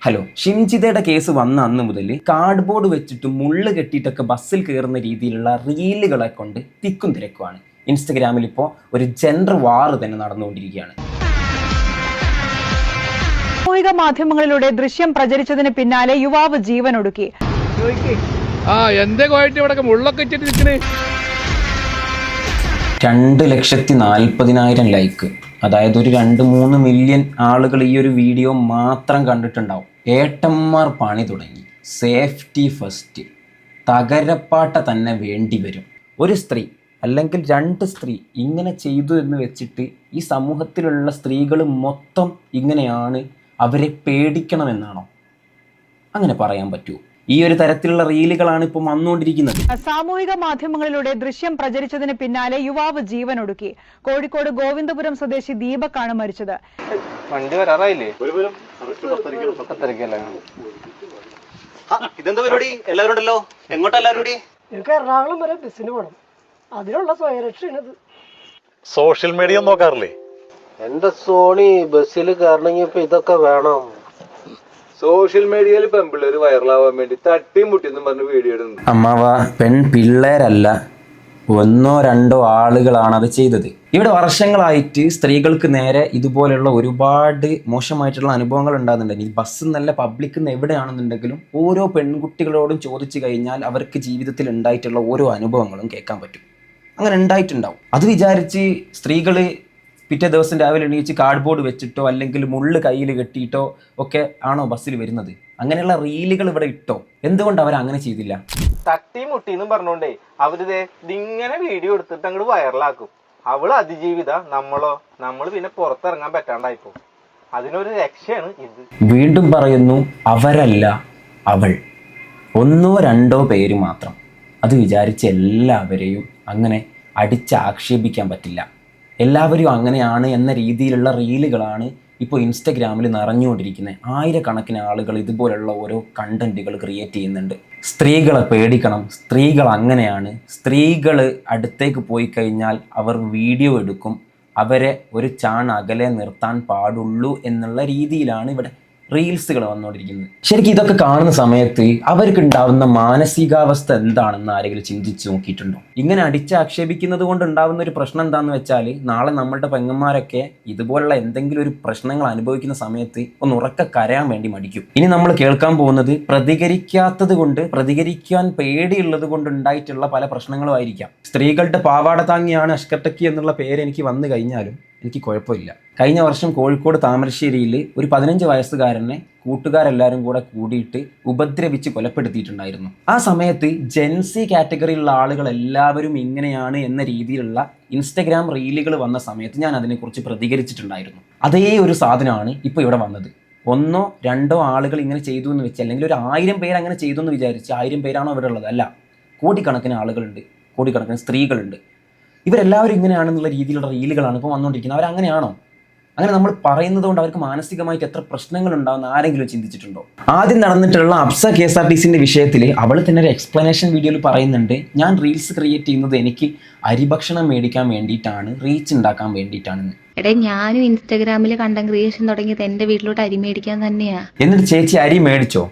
Hello, ഷിംജിതയുടെ case വന്ന അന്ന് മുതൽ കാർഡ്ബോർഡ് വെച്ചിട്ട് മുള്ള് കെട്ടിയിട്ടൊക്കെ ബസ്സിൽ കയറുന്ന രീതിയിലുള്ള റീലുകളെ കൊണ്ട് തിക്കും തിരക്കുമാണ്. ഇൻസ്റ്റഗ്രാമിൽ ഇപ്പോൾ ഒരു ജെൻഡർ വാർ തന്നെ നടന്നുകൊണ്ടിരിക്കുകയാണ്. സാമൂഹിക മാധ്യമങ്ങളിലൂടെ ദൃശ്യം പ്രചരിച്ചതിന് പിന്നാലെ യുവാവ് ജീവനൊടുക്കി. 2,40,000 ലൈക്ക്, അതായത് ഒരു 2-3 മില്യൺ ആളുകൾ ഈ ഒരു വീഡിയോ മാത്രം കണ്ടിട്ടുണ്ടാവും. ഏട്ടന്മാർ പണി തുടങ്ങി. സേഫ്റ്റി ഫസ്റ്റ്, തകരപ്പാട്ട തന്നെ വേണ്ടി വരും. ഒരു സ്ത്രീ അല്ലെങ്കിൽ 2 സ്ത്രീ ഇങ്ങനെ ചെയ്തു എന്ന് വെച്ചിട്ട് ഈ സമൂഹത്തിലുള്ള സ്ത്രീകൾ മൊത്തം ഇങ്ങനെയാണ്, അവരെ പേടിക്കണമെന്നാണോ? അങ്ങനെ പറയാൻ പറ്റുമോ? ഈ ഒരു തരത്തിലുള്ള റീലുകളാണ് ഇപ്പോൾ വന്നുകൊണ്ടിരിക്കുന്നത്. സാമൂഹിക മാധ്യമങ്ങളിലൂടെ ദൃശ്യം പ്രചരിച്ചതിന് പിന്നാലെ യുവാവ് ജീവനൊടുക്കി. കോഴിക്കോട് ഗോവിന്ദപുരം സ്വദേശി ദീപക്കാണ് മരിച്ചത്. വണ്ടി വരാറായില്ലേ? ഇതെന്താ പരിപാടി? എല്ലാവരും ഉണ്ടല്ലോ. എങ്ങോട്ടാ എല്ലാവരും? എനിക്ക് എറണാകുളം വരെ ബസ്സിന് പോകണം. അതിനുള്ള സ്വയരക്ഷയാണിത്. Social media നോക്കാറില്ലേ? എന്റെ സോണി, ബസ്സിൽ കയറണമെങ്കിൽ ഇപ്പൊ ഇതൊക്കെ വേണം. സോഷ്യൽ മീഡിയയിൽ പെൺപിള്ളേര് വൈറലാവാൻ വേണ്ടി തട്ടിയും മുട്ടിയെന്നും പറഞ്ഞ് വീഡിയോ ഇടുന്നു. അമ്മാവ, പെൺപിള്ളേരല്ല, 1-2 ആളുകളാണ് അത് ചെയ്തത്. ഇവിടെ വർഷങ്ങളായിട്ട് സ്ത്രീകൾക്ക് നേരെ ഇതുപോലെയുള്ള ഒരുപാട് മോശമായിട്ടുള്ള അനുഭവങ്ങൾ ഉണ്ടാകുന്നുണ്ട്. ഈ ബസ് നല്ല പബ്ലിക് എവിടെയാണെന്നുണ്ടെങ്കിലും ഓരോ പെൺകുട്ടികളോടും ചോദിച്ചു കഴിഞ്ഞാൽ അവർക്ക് ജീവിതത്തിൽ ഉണ്ടായിട്ടുള്ള ഓരോ അനുഭവങ്ങളും കേൾക്കാൻ പറ്റും. അങ്ങനെ ഉണ്ടായിട്ടുണ്ടാവും. അത് വിചാരിച്ച് സ്ത്രീകൾ പിറ്റേ ദിവസം രാവിലെ എണീച്ച് കാർഡ്ബോർഡ് വെച്ചിട്ടോ അല്ലെങ്കിൽ മുള്ള് കയ്യിൽ കെട്ടിയിട്ടോ ഒക്കെ ആണോ ബസ്സിൽ വരുന്നത്? അങ്ങനെയുള്ള റീലുകൾ ഇവിടെ ഇട്ടോ. എന്തുകൊണ്ട് അവർ അങ്ങനെ ചെയ്തില്ല? തട്ടി മുട്ടിന്നും പറഞ്ഞോണ്ടേ അവരിതേ ഇതിങ്ങനെ വീഡിയോ എടുത്തിട്ട് അങ്ങോട്ട് വൈറലാക്കും. അവള് അതിജീവിത, നമ്മൾ പിന്നെ പുറത്തിറങ്ങാൻ പറ്റാണ്ടായിപ്പോ. അതിനൊരു രക്ഷയാണ് ഇത്. വീണ്ടും പറയുന്നു, അവരല്ല, അവൾ. 1-2 പേര് മാത്രം. അത് വിചാരിച്ച് എല്ലാവരെയും അങ്ങനെ അടിച്ചാക്ഷേപിക്കാൻ പറ്റില്ല. എല്ലാവരും അങ്ങനെയാണ് എന്ന രീതിയിലുള്ള റീലുകളാണ് ഇപ്പോൾ ഇൻസ്റ്റഗ്രാമിൽ നിറഞ്ഞുകൊണ്ടിരിക്കുന്നത്. ആയിരക്കണക്കിന് ആളുകൾ ഇതുപോലുള്ള ഓരോ കണ്ടന്റുകൾ ക്രിയേറ്റ് ചെയ്യുന്നുണ്ട്. സ്ത്രീകളെ പേടിക്കണം, സ്ത്രീകൾ അങ്ങനെയാണ്, സ്ത്രീകൾ അടുത്തേക്ക് പോയി കഴിഞ്ഞാൽ അവർ വീഡിയോ എടുക്കും, അവരെ ഒരു അകലെ നിർത്താൻ പാടുള്ളൂ എന്നുള്ള രീതിയിലാണ് ഇവിടെ റീൽസുകൾ വന്നുകൊണ്ടിരിക്കുന്നത്. ശരിക്കും ഇതൊക്കെ കാണുന്ന സമയത്ത് അവർക്ക് ഉണ്ടാവുന്ന മാനസികാവസ്ഥ എന്താണെന്ന് ആരെങ്കിലും ചിന്തിച്ച് നോക്കിയിട്ടുണ്ടോ? ഇങ്ങനെ അടിച്ചാക്ഷേപിക്കുന്നത് കൊണ്ട് ഉണ്ടാവുന്ന ഒരു പ്രശ്നം എന്താണെന്ന് വെച്ചാൽ, നാളെ നമ്മളുടെ പെങ്ങന്മാരൊക്കെ ഇതുപോലുള്ള എന്തെങ്കിലും ഒരു പ്രശ്നങ്ങൾ അനുഭവിക്കുന്ന സമയത്ത് ഒന്ന് ഉറക്കെ കരയാൻ വേണ്ടി മടിക്കും. ഇനി നമ്മൾ കേൾക്കാൻ പോകുന്നത് പ്രതികരിക്കാത്തത് കൊണ്ട്, പ്രതികരിക്കാൻ പേടിയുള്ളത് കൊണ്ട് ഉണ്ടായിട്ടുള്ള പല പ്രശ്നങ്ങളും ആയിരിക്കാം. സ്ത്രീകളുടെ പാവാട താങ്ങിയാണ് അഷ്കട്ടക്കി എന്നുള്ള പേര് എനിക്ക് വന്നു കഴിഞ്ഞാലും എനിക്ക് കുഴപ്പമില്ല. കഴിഞ്ഞ വർഷം കോഴിക്കോട് താമരശ്ശേരിയിൽ ഒരു 15 വയസ്സുകാരനെ കൂട്ടുകാരെല്ലാവരും കൂടെ കൂടിയിട്ട് ഉപദ്രവിച്ച് കൊലപ്പെടുത്തിയിട്ടുണ്ടായിരുന്നു. ആ സമയത്ത് ജെൻസി കാറ്റഗറിയിലുള്ള ആളുകൾ എല്ലാവരും ഇങ്ങനെയാണ് എന്ന രീതിയിലുള്ള ഇൻസ്റ്റഗ്രാം റീലുകൾ വന്ന സമയത്ത് ഞാൻ അതിനെക്കുറിച്ച് പ്രതികരിച്ചിട്ടുണ്ടായിരുന്നു. അതേ ഒരു സാധനമാണ് ഇപ്പോൾ ഇവിടെ വന്നത്. 1-2 ആളുകൾ ഇങ്ങനെ ചെയ്തു എന്ന് വെച്ച്, അല്ലെങ്കിൽ ഒരു 1000 പേര് അങ്ങനെ ചെയ്തു എന്ന് വിചാരിച്ച് 1000 പേരാണോ ഇവിടെ ഉള്ളത്? അല്ല, കോടിക്കണക്കിന് ആളുകളുണ്ട്, കോടിക്കണക്കിന് സ്ത്രീകളുണ്ട്. ഇവരെല്ലാവരും ഇങ്ങനെയാണെന്നുള്ള രീതിയിലുള്ള റീലുകളാണ് ഇപ്പോൾ വന്നുകൊണ്ടിരിക്കുന്നത്. അവരങ്ങനെയാണോ? അങ്ങനെ നമ്മൾ പറയുന്നത് കൊണ്ട് അവർക്ക് മാനസികമായിട്ട് എത്ര പ്രശ്നങ്ങൾ ഉണ്ടാകുന്ന ആരെങ്കിലും ചിന്തിച്ചിട്ടുണ്ടോ? ആദ്യം നടന്നിട്ടുള്ള അബ്സ KSRTCന്റെ വിഷയത്തിൽ അവൾ തന്നെ ഒരു എക്സ്പ്ലനേഷൻ വീഡിയോയിൽ പറയുന്നുണ്ട്, ഞാൻ റീൽസ് ക്രിയേറ്റ് ചെയ്യുന്നത് എനിക്ക് അരിഭക്ഷണം മേടിക്കാൻ വേണ്ടിയിട്ടാണ്, റീച്ച് ഉണ്ടാക്കാൻ വേണ്ടിയിട്ടാണെന്ന്. ഞാനും ഇൻസ്റ്റാഗ്രാമിൽ കണ്ടന്റ് ക്രിയേഷൻ തുടങ്ങിയത് എൻ്റെ വീട്ടിലോട്ട് അരി മേടിക്കാൻ തന്നെയാ. എന്നിട്ട് ചേച്ചി അരി മേടിച്ചോ?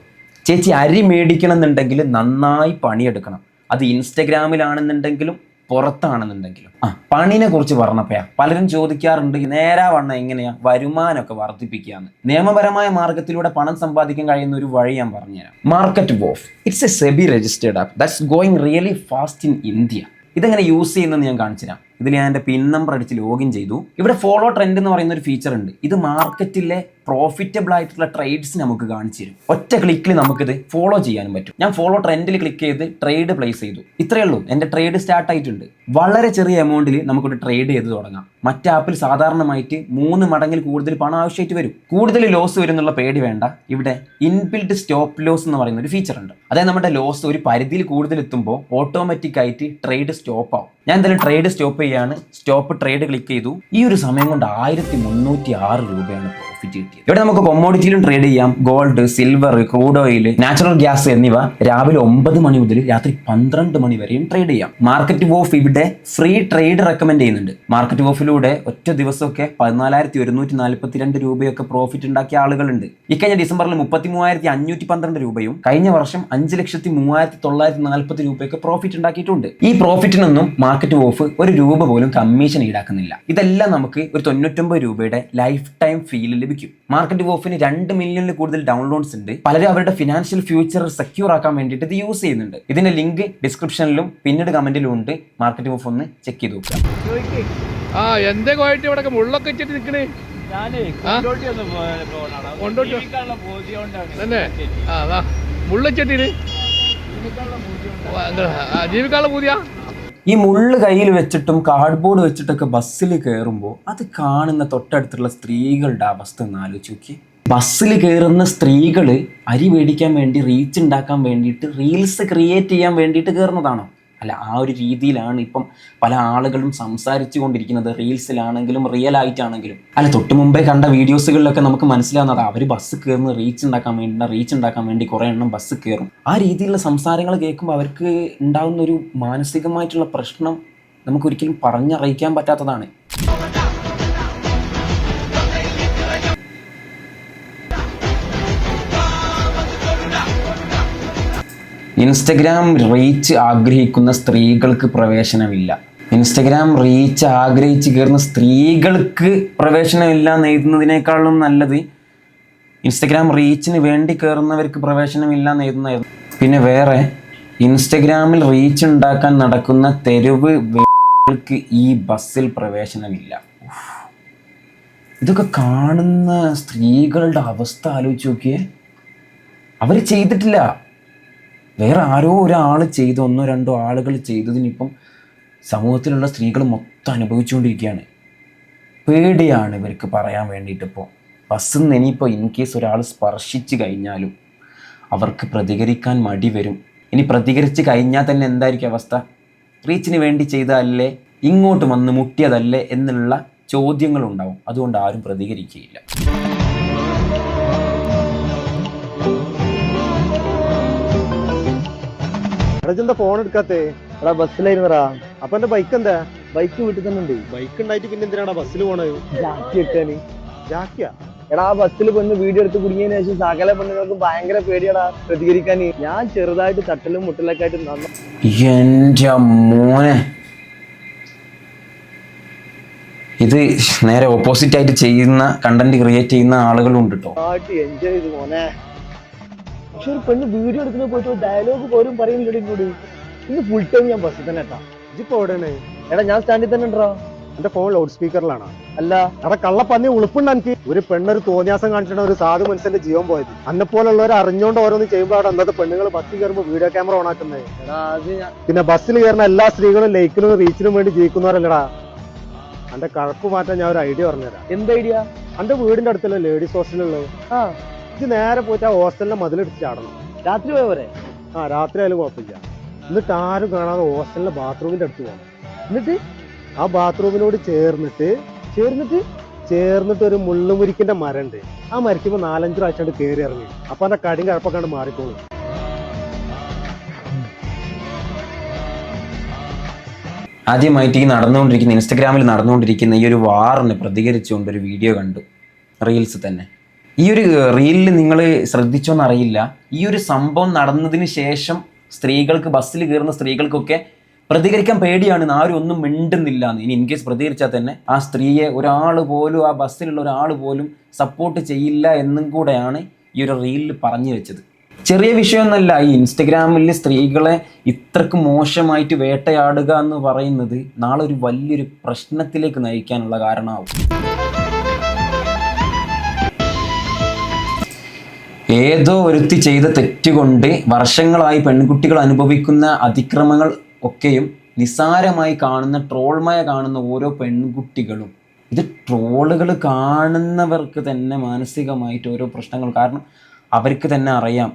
ചേച്ചി അരി മേടിക്കണം എന്നുണ്ടെങ്കിൽ നന്നായി പണിയെടുക്കണം. അത് ഇൻസ്റ്റഗ്രാമിലാണെന്നുണ്ടെങ്കിലും പുറത്താണെന്നുണ്ടെങ്കിലും. പണിനെ കുറിച്ച് പറഞ്ഞപ്പോഴാ പലരും ചോദിക്കാറുണ്ട്, നേരാവണ്ണം എങ്ങനെയാ വരുമാനമൊക്കെ വർദ്ധിപ്പിക്കാന്ന്. നിയമപരമായ മാർഗത്തിലൂടെ പണം സമ്പാദിക്കാൻ കഴിയുന്ന ഒരു വഴി ഞാൻ പറഞ്ഞുതരാം. Market wolf, it's A SEBI registered app that's going really fast in India. ഇതെങ്ങനെ യൂസ് ചെയ്യുന്നതെന്ന് ഞാൻ കാണിച്ചു തരാം. ഇതിൽ ഞാൻ എൻ്റെ പിൻ നമ്പർ അടിച്ച് ലോഗിൻ ചെയ്തു. ഇവിടെ ഫോളോ ട്രെൻഡ് എന്ന് പറയുന്ന ഒരു ഫീച്ചർ ഉണ്ട്. ഇത് മാർക്കറ്റിലെ പ്രോഫിറ്റബിൾ ആയിട്ടുള്ള ട്രേഡ്സ് നമുക്ക് കാണിച്ചു തരും. ഒറ്റ ക്ലിക്കിൽ നമുക്കിത് ഫോളോ ചെയ്യാനും പറ്റും. ഞാൻ ഫോളോ ട്രെൻഡിൽ ക്ലിക്ക് ചെയ്ത് ട്രേഡ് പ്ലേസ് ചെയ്തു. ഇത്രയേ ഉള്ളൂ, എൻ്റെ ട്രേഡ് സ്റ്റാർട്ട് ആയിട്ടുണ്ട്. വളരെ ചെറിയ എമൗണ്ടിൽ നമുക്കൊരു ട്രേഡ് ചെയ്ത് തുടങ്ങാം. മറ്റേ ആപ്പിൽ സാധാരണമായിട്ട് 3 മടങ്ങിൽ കൂടുതൽ പണം ആവശ്യമായിട്ട് വരും. കൂടുതൽ ലോസ് വരുന്നുള്ള പേടി വേണ്ട. ഇവിടെ ഇൻബിൽഡ് സ്റ്റോപ്പ് ലോസ് എന്ന് പറയുന്ന ഒരു ഫീച്ചർ ഉണ്ട്. അതായത് നമ്മുടെ ലോസ് ഒരു പരിധിയിൽ കൂടുതൽ എത്തുമ്പോൾ ഓട്ടോമാറ്റിക് ആയിട്ട് ട്രേഡ് സ്റ്റോപ്പ് ആവും. ഞാൻ എന്തായാലും ട്രേഡ് സ്റ്റോപ്പ് ചെയ്യാണ്. സ്റ്റോപ്പ് ട്രേഡ് ക്ലിക്ക് ചെയ്തു. ഈ ഒരു സമയം കൊണ്ട് 1306 രൂപയാണ് പ്രോഫിറ്റ്. പ്രോഫിറ്റ് കിട്ടിയത്. ഇവിടെ നമുക്ക് കൊമ്മോഡിറ്റിയിലും ട്രേഡ് ചെയ്യാം. Gold, silver, crude oil, natural gas എന്നിവ രാവിലെ 9 മണി മുതൽ രാത്രി 12 മണി വരെയും ട്രേഡ് ചെയ്യാം. മാർക്കറ്റ് വോഫ് ഇവിടെ ഫ്രീ ട്രേഡ് റെക്കമെൻഡ് ചെയ്യുന്നുണ്ട്. മാർക്കറ്റ് വോഫിലൂടെ ഒറ്റ ദിവസമൊക്കെ 14,142 രൂപയൊക്കെ പ്രോഫിറ്റ് ഉണ്ടാക്കിയ ആളുകളുണ്ട്. ഇക്കഴിഞ്ഞ ഡിസംബറിൽ 33,512 രൂപയും കഴിഞ്ഞ വർഷം 5,03,940 രൂപയൊക്കെ പ്രോഫിറ്റ് ഉണ്ടാക്കിയിട്ടുണ്ട്. ഈ പ്രോഫിറ്റിനൊന്നും മാർക്കറ്റ് വോഫ് ഒരു രൂപ പോലും കമ്മീഷൻ ഈടാക്കുന്നില്ല. ഇതെല്ലാം നമുക്ക് ഒരു 99 രൂപയുടെ ലൈഫ് ടൈം ഫീൽ ലഭിക്കും. മാർക്കറ്റ് വോഫിന് 2 മില്യണിൽ കൂടുതൽ ഡൗൺലോഡ്സ് ഉണ്ട്. പലരും അവരുടെ ഫിനാൻഷ്യൽ ഫ്യൂച്ചർ സെക്യൂർ ആക്കാൻ വേണ്ടിയിട്ട് ഇത് യൂസ് ചെയ്യുന്നുണ്ട്. ഇതിന്റെ ലിങ്ക് ഡിസ്ക്രിപ്ഷനിലും പിന്നീട് കമന്റിലും ഉണ്ട്. മാർക്കറ്റ് വോഫ് ഒന്ന് ചെക്ക് ചെയ്ത് നോക്കുക. എന്തേ കോയിട്ട് ഇവിടെ മുള്ളൊക്കെ വെച്ചിട്ട് നിൽക്കണേ തന്നെ മുള്ളച്ചിട്ട് ജീവിക്കാനുള്ള പൂതിയാ. ഈ മുള്ള് കയ്യിൽ വെച്ചിട്ടും കാർഡ്ബോർഡ് വെച്ചിട്ടൊക്കെ ബസ്സിൽ കയറുമ്പോൾ അത് കാണുന്ന തൊട്ടടുത്തുള്ള സ്ത്രീകളുടെ അവസ്ഥ ഒന്ന് ആലോചിച്ച് നോക്കി. ബസ്സിൽ കയറുന്ന സ്ത്രീകൾ അരി മേടിക്കാൻ വേണ്ടി, റീച്ച് ഉണ്ടാക്കാൻ വേണ്ടിയിട്ട്, റീൽസ് ക്രിയേറ്റ് ചെയ്യാൻ വേണ്ടിയിട്ട് കയറുന്നതാണോ? അല്ല, ആ ഒരു രീതിയിലാണ് ഇപ്പം പല ആളുകളും സംസാരിച്ചു കൊണ്ടിരിക്കുന്നത്. റീൽസിലാണെങ്കിലും റിയൽ ആയിട്ടാണെങ്കിലും. അല്ല, തൊട്ട് മുമ്പേ കണ്ട വീഡിയോസുകളിലൊക്കെ നമുക്ക് മനസ്സിലാവുന്നത് അവർ ബസ് കയറുന്ന റീച്ച് ഉണ്ടാക്കാൻ വേണ്ടി കുറേ എണ്ണം ബസ് കയറും. ആ രീതിയിലുള്ള സംസാരങ്ങൾ കേൾക്കുമ്പോൾ അവർക്ക് ഉണ്ടാകുന്ന ഒരു മാനസികമായിട്ടുള്ള പ്രശ്നം നമുക്കൊരിക്കലും പറഞ്ഞറിയിക്കാൻ പറ്റാത്തതാണ്. ഇൻസ്റ്റഗ്രാം റീച്ച് ആഗ്രഹിക്കുന്ന സ്ത്രീകൾക്ക് പ്രവേശനമില്ല. ഇൻസ്റ്റഗ്രാം റീച്ച് ആഗ്രഹിച്ച് കയറുന്ന സ്ത്രീകൾക്ക് പ്രവേശനമില്ല എന്ന് എഴുതുന്നതിനേക്കാളും നല്ലത് ഇൻസ്റ്റഗ്രാം റീച്ചിന് വേണ്ടി കയറുന്നവർക്ക് പ്രവേശനമില്ല എന്ന് എഴുതുന്നതായിരുന്നു. പിന്നെ വേറെ, ഇൻസ്റ്റഗ്രാമിൽ റീച്ച് ഉണ്ടാക്കാൻ നടക്കുന്ന തെരുവ് ൾക്ക് ഈ ബസ്സിൽ പ്രവേശനമില്ല. ഇതൊക്കെ കാണുന്ന സ്ത്രീകളുടെ അവസ്ഥ ആലോചിച്ച് നോക്കിയേ. അവർ ചെയ്തിട്ടില്ല, വേറെ ആരോ ഒരാൾ ചെയ്ത്, 1-2 ആളുകൾ ചെയ്തതിനിപ്പം സമൂഹത്തിലുള്ള സ്ത്രീകൾ മൊത്തം അനുഭവിച്ചുകൊണ്ടിരിക്കുകയാണ്. പേടിയാണ് ഇവർക്ക് പറയാൻ വേണ്ടിയിട്ടിപ്പോൾ. ബസ്സിൽ നിന്ന് ഇനിയിപ്പോൾ ഇൻ കേസ് ഒരാൾ സ്പർശിച്ച് കഴിഞ്ഞാലും അവർക്ക് പ്രതികരിക്കാൻ മടി വരും. ഇനി പ്രതികരിച്ച് കഴിഞ്ഞാൽ തന്നെ എന്തായിരിക്കും അവസ്ഥ? റീച്ചിന് വേണ്ടി ചെയ്തതല്ലേ, ഇങ്ങോട്ട് വന്ന് മുട്ടിയതല്ലേ എന്നുള്ള ചോദ്യങ്ങളുണ്ടാവും. അതുകൊണ്ട് ആരും പ്രതികരിക്കുകയില്ല. എന്താ ഫോൺ എടുക്കാത്തേ? എടാ ബസ്സിലായിരുന്നടാ. അപ്പൊ എന്റെ ബൈക്ക് എന്താ? ബൈക്ക് വീട്ടിൽ തന്നെ ഉണ്ട്. ബൈക്ക് ഉണ്ടായിട്ട് പിന്നെ എന്തിനാടാ ബസ്സിൽ പോണത്? ജാക്കി വെക്കാന്. ജാക്കിയാ? എടാ ആ ബസ്സിൽ പെണ്ണ് വീഡിയോ എടുത്ത് കുടുങ്ങിയതിനു ശേഷം സകല പെണ്ണുങ്ങൾക്ക് ഭയങ്കര പേടിയാടാ പ്രതികരിക്കാൻ. ഞാൻ ചെറുതായിട്ട് തട്ടലും മുട്ടലൊക്കെ ആയിട്ട് എൻ്റെ മോനെ, ഇത് നേരെ ഓപ്പോസിറ്റ് ആയിട്ട് ചെയ്യുന്ന, കണ്ടന്റ് ക്രിയേറ്റ് ചെയ്യുന്ന ആളുകളുണ്ട് കേട്ടോ. എൻജോയ് ചെയ്തു മോനെ. പക്ഷെ ഒരു പെണ്ണ് വീഡിയോ എടുക്കുന്ന പോയിട്ട് ഡയലോഗ് പോലും പറയുന്നില്ല കൂടി. ഇന്ന് ഫുൾ ടൈം ഞാൻ ബസ്സിൽ തന്നെ എത്താം. ഇതിപ്പോ എവിടെയാണ്? എടാ ഞാൻ സ്റ്റാൻഡിൽ തന്നെ ഉണ്ടോ. എന്റെ ഫോൺ ലൗഡ് സ്പീക്കറിലാണ്. അല്ല എടാ കള്ളപ്പന്നി ഉളുപ്പുണ്ട് എനിക്ക്. ഒരു പെണ്ണൊരു തോന്നിയാസം കാണിച്ചിട്ട് ഒരു സാധു മനുഷ്യന്റെ ജീവൻ പോയത്. അന്നെപ്പോലുള്ളവർ അറിഞ്ഞോണ്ട് ഓരോന്ന് ചെയ്യുമ്പോൾ അവിടെ അന്നത്തെ പെണ്ണുങ്ങൾ ബസ്സിൽ കയറുമ്പോൾ വീഡിയോ ക്യാമറ ഓൺ ആക്കുന്നത്. പിന്നെ ബസ്സിൽ കയറുന്ന എല്ലാ സ്ത്രീകളും ലൈക്കിനും റീച്ചിനും വേണ്ടി ജീവിക്കുന്നവരല്ലടാ. എന്റെ കഴപ്പ് മാറ്റാൻ ഞാൻ ഒരു ഐഡിയ പറഞ്ഞുതരാം. എന്ത് ഐഡിയ? എന്റെ വീടിന്റെ അടുത്തല്ലേ ലേഡീസ് ഹോസ്റ്റലുള്ളത്. ഇത് നേരെ പോയിട്ട് ആ ഹോസ്റ്റലിന്റെ മതിലെടുത്ത് ചാടണം. രാത്രി പോയവരെ? രാത്രി ആയാലും കുഴപ്പമില്ല. എന്നിട്ട് ആരും കാണാതെ ഹോസ്റ്റലിന്റെ ബാത്റൂമിന്റെ അടുത്ത് പോകണം. എന്നിട്ട് ആ ബാത്റൂമിനോട് ചേർന്നിട്ട് ഒരു മുള്ളുമുരിക്കിന്റെ മരം ഉണ്ട്. ആ മരിക്കുമ്പോ 4-5 പ്രാവശ്യം കയറി ഇറങ്ങി. അപ്പൊ അതിന്റെ കടിയും കഴപ്പൊക്കെ കണ്ട് മാറിക്കോളും. ആദ്യമായിട്ട് ഈ ഇൻസ്റ്റഗ്രാമിൽ നടന്നുകൊണ്ടിരിക്കുന്ന ഈ ഒരു വാറിന് പ്രതികരിച്ചുകൊണ്ട് ഒരു വീഡിയോ കണ്ടു, റീൽസ് തന്നെ. ഈ ഒരു റീലിൽ നിങ്ങൾ ശ്രദ്ധിച്ചോന്നറിയില്ല, ഈ ഒരു സംഭവം നടന്നതിന് ശേഷം സ്ത്രീകൾക്ക്, ബസ്സിൽ കയറുന്ന സ്ത്രീകൾക്കൊക്കെ പ്രതികരിക്കാൻ പേടിയാണ്. ആരും ഒന്നും മിണ്ടുന്നില്ല എന്ന്. ഇനി ഇൻ കേസ് പ്രതികരിച്ചാൽ തന്നെ ആ സ്ത്രീയെ ഒരാൾ പോലും, ആ ബസ്സിലുള്ള ഒരാൾ പോലും സപ്പോർട്ട് ചെയ്യില്ല എന്നും കൂടെയാണ് ഈ ഒരു റീലിൽ പറഞ്ഞു വെച്ചത്. ചെറിയ വിഷയമൊന്നുമല്ല. ഈ ഇൻസ്റ്റഗ്രാമിൽ സ്ത്രീകളെ ഇത്രക്ക് മോശമായിട്ട് വേട്ടയാടുക എന്ന് പറയുന്നത് നാളെ ഒരു വലിയൊരു പ്രശ്നത്തിലേക്ക് നയിക്കാനുള്ള കാരണമാവും. ഏതോ ഒരുത്തി ചെയ്ത തെറ്റുകൊണ്ട് വർഷങ്ങളായി പെൺകുട്ടികൾ അനുഭവിക്കുന്ന അതിക്രമങ്ങൾ ഒക്കെയും നിസ്സാരമായി കാണുന്ന, ട്രോൾമയ കാണുന്ന ഓരോ പെൺകുട്ടികളും, ഇത് ട്രോളുകൾ കാണുന്നവർക്ക് തന്നെ മാനസികമായിട്ട് ഓരോ പ്രശ്നങ്ങൾ. കാരണം അവർക്ക് തന്നെ അറിയാം,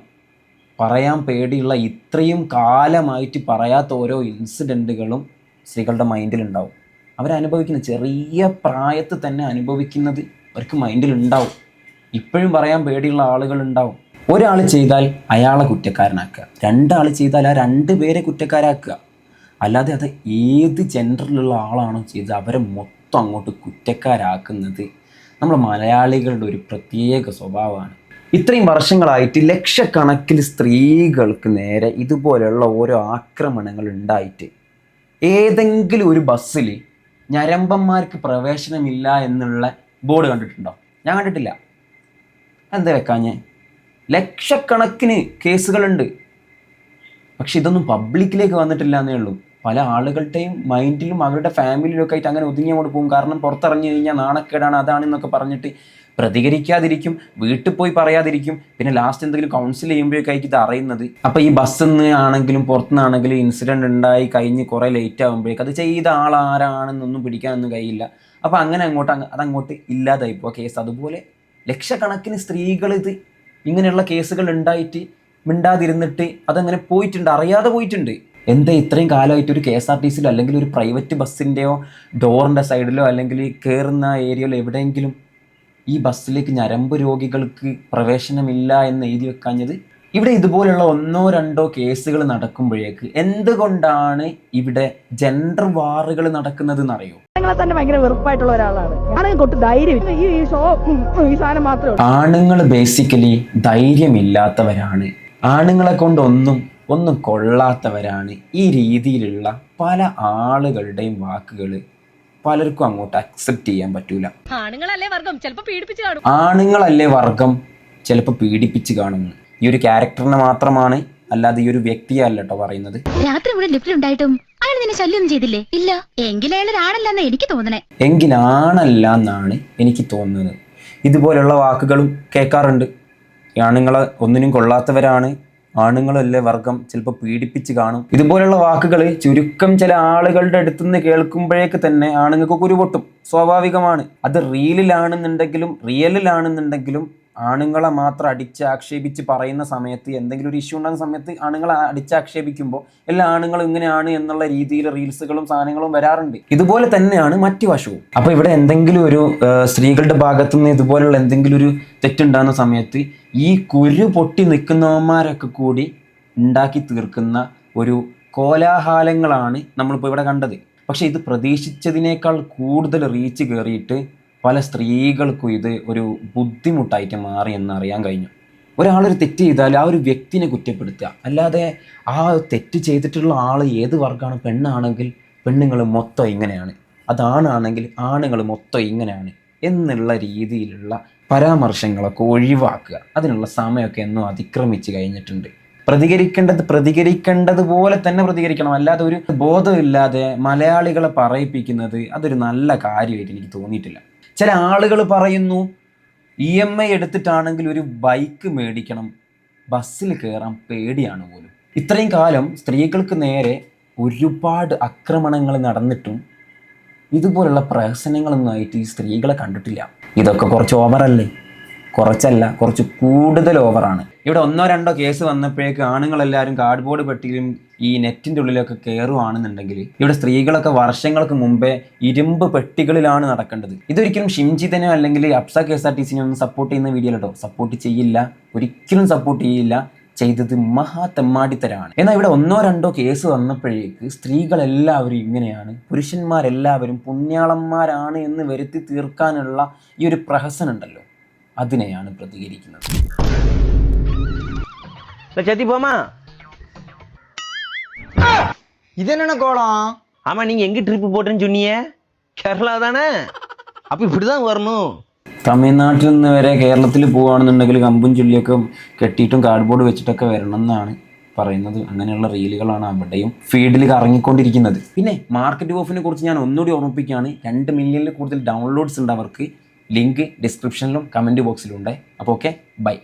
പറയാൻ പേടിയുള്ള, ഇത്രയും കാലമായിട്ട് പറയാത്ത ഓരോ ഇൻസിഡൻറ്റുകളും സ്ത്രീകളുടെ മൈൻഡിലുണ്ടാവും. അവരനുഭവിക്കുന്ന ചെറിയ പ്രായത്തിൽ തന്നെ അനുഭവിക്കുന്നത് അവർക്ക് മൈൻഡിലുണ്ടാവും. ഇപ്പോഴും പറയാൻ പേടിയുള്ള ആളുകൾ ഉണ്ടാവും. ഒരാൾ ചെയ്താൽ അയാളെ കുറ്റക്കാരനാക്കുക, 2 ആൾ ചെയ്താൽ ആ 2 പേരെ കുറ്റക്കാരാക്കുക. അല്ലാതെ അത് ഏത് ജെൻഡറിലുള്ള ആളാണോ ചെയ്തത് അവരെ മൊത്തം അങ്ങോട്ട് കുറ്റക്കാരാക്കുന്നത് നമ്മൾ മലയാളികളുടെ ഒരു പ്രത്യേക സ്വഭാവമാണ്. ഇത്രയും വർഷങ്ങളായിട്ട് ലക്ഷക്കണക്കിന് സ്ത്രീകൾക്ക് നേരെ ഇതുപോലെയുള്ള ഓരോ ആക്രമണങ്ങൾ ഉണ്ടായിട്ട് ഏതെങ്കിലും ഒരു ബസ്സിൽ ഞരമ്പന്മാർക്ക് പ്രവേശനമില്ല എന്നുള്ള ബോർഡ് കണ്ടിട്ടുണ്ടോ? ഞാൻ കണ്ടിട്ടില്ല. എന്താ വെക്കാഞ്ഞേ? ലക്ഷക്കണക്കിന് കേസുകളുണ്ട്. പക്ഷെ ഇതൊന്നും പബ്ലിക്കിലേക്ക് വന്നിട്ടില്ല എന്നേ ഉള്ളൂ. പല ആളുകളുടെയും മൈൻഡിലും അവരുടെ ഫാമിലിയിലും ഒക്കെ ആയിട്ട് അങ്ങനെ ഒതുങ്ങി അങ്ങോട്ട് പോകും. കാരണം പുറത്തിറങ്ങി കഴിഞ്ഞാൽ നാണക്കേടാണ്, അതാണെന്നൊക്കെ പറഞ്ഞിട്ട് പ്രതികരിക്കാതിരിക്കും, വീട്ടിൽ പോയി പറയാതിരിക്കും. പിന്നെ ലാസ്റ്റ് എന്തെങ്കിലും കൗൺസിൽ ചെയ്യുമ്പോഴേക്കായിരിക്കും ഇത് അറിയുന്നത്. അപ്പോൾ ഈ ബസ്സിൽ നിന്ന് ആണെങ്കിലും പുറത്തുനിന്നാണെങ്കിലും ഇൻസിഡൻറ്റ് ഉണ്ടായി കഴിഞ്ഞ് കുറേ ലേറ്റ് ആകുമ്പോഴേക്ക് അത് ചെയ്ത ആളാരാണെന്നൊന്നും പിടിക്കാനൊന്നും കഴിയില്ല. അപ്പോൾ അങ്ങനെ അതങ്ങോട്ട് ഇല്ലാതായിപ്പോൾ കേസ്. അതുപോലെ ലക്ഷക്കണക്കിന് സ്ത്രീകൾ ഇങ്ങനെയുള്ള കേസുകൾ ഉണ്ടായിട്ട് മിണ്ടാതിരുന്നിട്ട് അതങ്ങനെ പോയിട്ടുണ്ട്, അറിയാതെ പോയിട്ടുണ്ട്. എന്താ ഇത്രയും കാലമായിട്ട് ഒരു KSRTCയിലോ അല്ലെങ്കിൽ ഒരു പ്രൈവറ്റ് ബസ്സിൻ്റെയോ ഡോറിൻ്റെ സൈഡിലോ അല്ലെങ്കിൽ കയറുന്ന ഏരിയയിലോ എവിടെയെങ്കിലും ഈ ബസ്സിലേക്ക് ഞരമ്പ് രോഗികൾക്ക് പ്രവേശനമില്ല എന്ന് എഴുതി വെക്കാഞ്ഞത്? ഇവിടെ ഇതുപോലുള്ള 1-2 കേസുകൾ നടക്കുമ്പോഴേക്ക് എന്തുകൊണ്ടാണ് ഇവിടെ ജെൻഡർ വാറുകൾ നടക്കുന്നത് എന്നറിയോ? തന്നെ ഭയങ്കര വെറുപ്പായിട്ടുള്ള ഒരാളാണ്. ആണെങ്കിൽ കൊട്ട് ധൈര്യം ഈ സാധനം മാത്രമേ. ആണുങ്ങൾ ബേസിക്കലി ധൈര്യമില്ലാത്തവരാണ്. ആണുങ്ങളെ കൊണ്ട് ഒന്നും കൊള്ളാത്തവരാണ്. ഈ രീതിയിലുള്ള പല ആളുകളുടെയും വാക്കുകൾ പലർക്കും അങ്ങോട്ട് അക്സെപ്റ്റ് ചെയ്യാൻ പറ്റൂല. ആണുങ്ങളല്ലേ വർഗം ചിലപ്പോൾ പീഡിപ്പിച്ച് കാണും. ആണുങ്ങളല്ലേ വർഗം ചിലപ്പോൾ പീഡിപ്പിച്ച് കാണുന്നു. ഈ ഒരു ക്യാരക്ടറിനെ മാത്രമാണ്, അല്ലാതെ ഈ ഒരു വ്യക്തിയല്ല കേട്ടോ പറയുന്നത്. രാത്രി മുഴുവൻ ലിഫ്റ്റിലുണ്ടായിട്ടും അയാൾ നിന്നെ ശല്യം ചെയ്തില്ലേ? ഇല്ല. എങ്കിലാണെന്ന് എനിക്ക് തോന്നണേ. എങ്കിലാണല്ല എന്നാണ് എനിക്ക് തോന്നുന്നത്. ഇതുപോലുള്ള വാക്കുകളും കേൾക്കാറുണ്ട്. ആണുങ്ങളെ ഒന്നിനും കൊള്ളാത്തവരാണ്, ആണുങ്ങളല്ലേ വർഗം ചിലപ്പോൾ പീഡിപ്പിച്ച് കാണും. ഇതുപോലുള്ള വാക്കുകൾ ചുരുക്കം ചില ആളുകളുടെ അടുത്തുനിന്ന് കേൾക്കുമ്പോഴേക്ക് തന്നെ ആണുങ്ങൾക്ക് കുരുപൊട്ടും. സ്വാഭാവികമാണ്. അത് റിയലിലാണെന്നുണ്ടെങ്കിലും ആണുങ്ങളെ മാത്രം അടിച്ചാക്ഷേപിച്ച് പറയുന്ന സമയത്ത്, എന്തെങ്കിലും ഒരു ഇഷ്യൂ ഉണ്ടാകുന്ന സമയത്ത് ആണുങ്ങളെ അടിച്ചാക്ഷേപിക്കുമ്പോൾ എല്ലാ ആണുങ്ങളും ഇങ്ങനെയാണ് എന്നുള്ള രീതിയിൽ റീൽസുകളും സാധനങ്ങളും വരാറുണ്ട്. ഇതുപോലെ തന്നെയാണ് മറ്റു വശവും. അപ്പോൾ ഇവിടെ എന്തെങ്കിലും ഒരു സ്ത്രീകളുടെ ഭാഗത്തുനിന്ന് ഇതുപോലുള്ള എന്തെങ്കിലും ഒരു തെറ്റുണ്ടാകുന്ന സമയത്ത് ഈ കുരു പൊട്ടി നിൽക്കുന്നവന്മാരൊക്കെ കൂടി ഉണ്ടാക്കി തീർക്കുന്ന ഒരു കോലാഹലങ്ങളാണ് നമ്മളിപ്പോൾ ഇവിടെ കണ്ടത്. പക്ഷേ ഇത് പ്രതീക്ഷിച്ചതിനേക്കാൾ കൂടുതൽ റീച്ച് കയറിയിട്ട് പല സ്ത്രീകൾക്കും ഇത് ഒരു ബുദ്ധിമുട്ടായിട്ട് മാറി എന്നറിയാൻ കഴിഞ്ഞു. ഒരാളൊരു തെറ്റ് ചെയ്താൽ ആ ഒരു വ്യക്തിനെ കുറ്റപ്പെടുത്തുക, അല്ലാതെ ആ തെറ്റ് ചെയ്തിട്ടുള്ള ആൾ ഏത് വർഗ്ഗമാണ്, പെണ്ണാണെങ്കിൽ പെണ്ണുങ്ങൾ മൊത്തം ഇങ്ങനെയാണ്, അതാണാണെങ്കിൽ ആണുങ്ങൾ മൊത്തം ഇങ്ങനെയാണ് എന്നുള്ള രീതിയിലുള്ള പരാമർശങ്ങളൊക്കെ ഒഴിവാക്കുക. അതിനുള്ള സമയമൊക്കെ എന്നോ അതിക്രമിച്ച് കഴിഞ്ഞിട്ടുണ്ട്. പ്രതികരിക്കേണ്ടതുപോലെ തന്നെ പ്രതികരിക്കണം. അല്ലാതെ ഒരു ബോധമില്ലാതെ മലയാളികളെ പറയിപ്പിക്കുന്നത് അതൊരു നല്ല കാര്യമായിട്ട് എനിക്ക് തോന്നിയിട്ടില്ല. ചില ആളുകൾ പറയുന്നു EMI എടുത്തിട്ടാണെങ്കിൽ ഒരു ബൈക്ക് മേടിക്കണം, ബസ്സിൽ കയറാൻ പേടിയാണ് പോലും. ഇത്രയും കാലം സ്ത്രീകൾക്ക് നേരെ ഒരുപാട് ആക്രമണങ്ങൾ നടന്നിട്ടും ഇതുപോലുള്ള പ്രഹസനങ്ങളൊന്നും ആയിട്ട് ഈ സ്ത്രീകളെ കണ്ടിട്ടില്ല. ഇതൊക്കെ കുറച്ച് ഓവറല്ലേ? കുറച്ചല്ല, കുറച്ച് കൂടുതൽ ഓവറാണ്. ഇവിടെ 1-2 കേസ് വന്നപ്പോഴേക്ക് ആണുങ്ങളെല്ലാവരും കാർഡ്ബോർഡ് പെട്ടിയിലും ഈ നെറ്റിൻ്റെ ഉള്ളിലൊക്കെ കയറുവാണെന്നുണ്ടെങ്കിൽ ഇവിടെ സ്ത്രീകളൊക്കെ വർഷങ്ങൾക്ക് മുമ്പേ ഇരുമ്പ് പെട്ടികളിലാണ് നടക്കേണ്ടത്. ഇതൊരിക്കലും ഷിംജിതനോ അല്ലെങ്കിൽ അപ്സ KSRTCനെ ഒന്നും സപ്പോർട്ട് ചെയ്യുന്ന വീഡിയോ കേട്ടോ. സപ്പോർട്ട് ചെയ്യില്ല, ഒരിക്കലും സപ്പോർട്ട് ചെയ്യില്ല. ചെയ്തത് മഹാതെമ്മാടിത്തരാണ്. എന്നാൽ ഇവിടെ 1-2 കേസ് വന്നപ്പോഴേക്ക് സ്ത്രീകളെല്ലാവരും ഇങ്ങനെയാണ്, പുരുഷന്മാരെല്ലാവരും പുണ്യാളന്മാരാണ് എന്ന് വരുത്തി തീർക്കാനുള്ള ഈ ഒരു പ്രഹസനം ഉണ്ടല്ലോ, അതിനെയാണ് പ്രതികരിക്കുന്നത്. ഇതെന്നാണ് கோலம்? ஆமா, நீங்க எங்க ட்ரிப் போட்டேன்னு சொன்னீங்க? கேரளா தானே? அப்ப இப்படிதான் வரணும். തമിഴ്നാട്ടിൽ നിന്ന് വരെ കേരളത്തിൽ പോവുകയാണെന്നുണ്ടെങ്കിൽ കമ്പും ചുള്ളിയൊക്കെ കെട്ടിയിട്ടും കാർഡ്ബോർഡ് വെച്ചിട്ടൊക്കെ വരണം എന്നാണ് പറയുന്നത്. അങ്ങനെയുള്ള റീലുകളാണ് അവിടെയും ഫീഡിൽ കറങ്ങിക്കൊണ്ടിരിക്കുന്നത്. പിന്നെ മാർക്കറ്റ് ഓഫിനെ കുറിച്ച് ഞാൻ ഒന്നുകൂടി ഓർമ്മിപ്പിക്കുകയാണ്. 2 മില്യണിൽ കൂടുതൽ ഡൗൺലോഡ്സ് ഉണ്ട് അവർക്ക്. ലിങ്ക് ഡിസ്ക്രിപ്ഷനിലും കമൻറ്റ് ബോക്സിലും ഉണ്ട്. അപ്പോൾ ഓക്കെ, ബൈ.